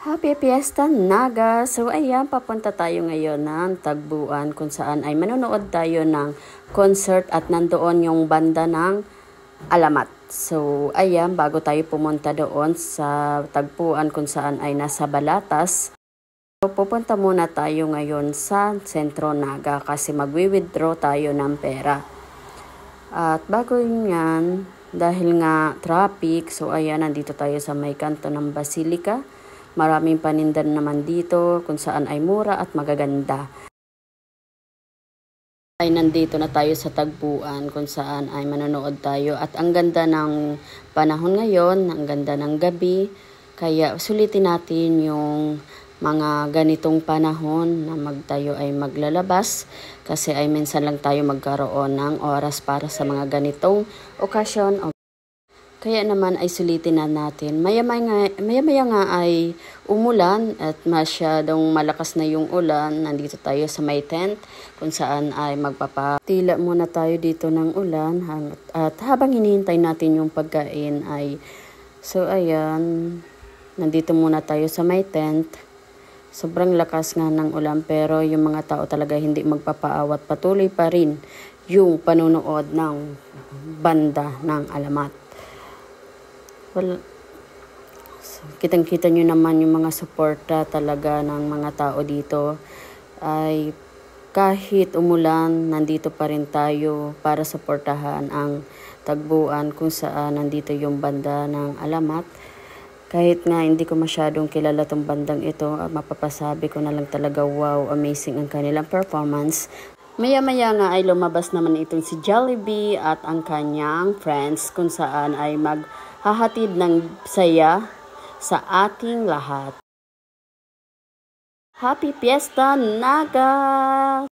Happy Fiesta Naga! So ayan, papunta tayo ngayon ng Tagbuan kung saan ay manonood tayo ng concert at nandoon yung banda ng Alamat. So ayan, bago tayo pumunta doon sa Tagpuan kung saan ay nasa Balatas, so, pupunta muna tayo ngayon sa Sentro Naga kasi magwi-withdraw tayo ng pera. At bago yan, dahil nga traffic, so ayan, nandito tayo sa may kanto ng Basilica. Maraming panindan naman dito kung saan ay mura at magaganda. Ay nandito na tayo sa Tagpuan kung saan ay manonood tayo at ang ganda ng panahon ngayon, ang ganda ng gabi. Kaya sulitin natin yung mga ganitong panahon na tayo ay maglalabas kasi ay minsan lang tayo magkaroon ng oras para sa mga ganitong okasyon. Kaya naman ay sulitin na natin. Maya-maya nga ay umulan at masyadong malakas na yung ulan. Nandito tayo sa may tent kung saan ay magpapatila muna tayo dito ng ulan. At habang hinihintay natin yung pagkain ay, so ayan, nandito muna tayo sa may tent. Sobrang lakas nga ng ulan pero yung mga tao talaga hindi magpapaawat. Patuloy pa rin yung panunood ng banda ng Alamat. Well, so, kitang-kita nyo naman yung mga suporta talaga ng mga tao dito. Ay kahit umulan, nandito pa rin tayo para suportahan ang Tagbuan kung saan nandito yung banda ng Alamat. Kahit nga hindi ko masyadong kilala tong bandang ito, mapapasabi ko na lang talaga wow, amazing ang kanilang performance. Maya-maya nga ay lumabas naman itong si Jollibee at ang kanyang friends kung saan ay maghahatid ng saya sa ating lahat. Happy Fiesta Naga!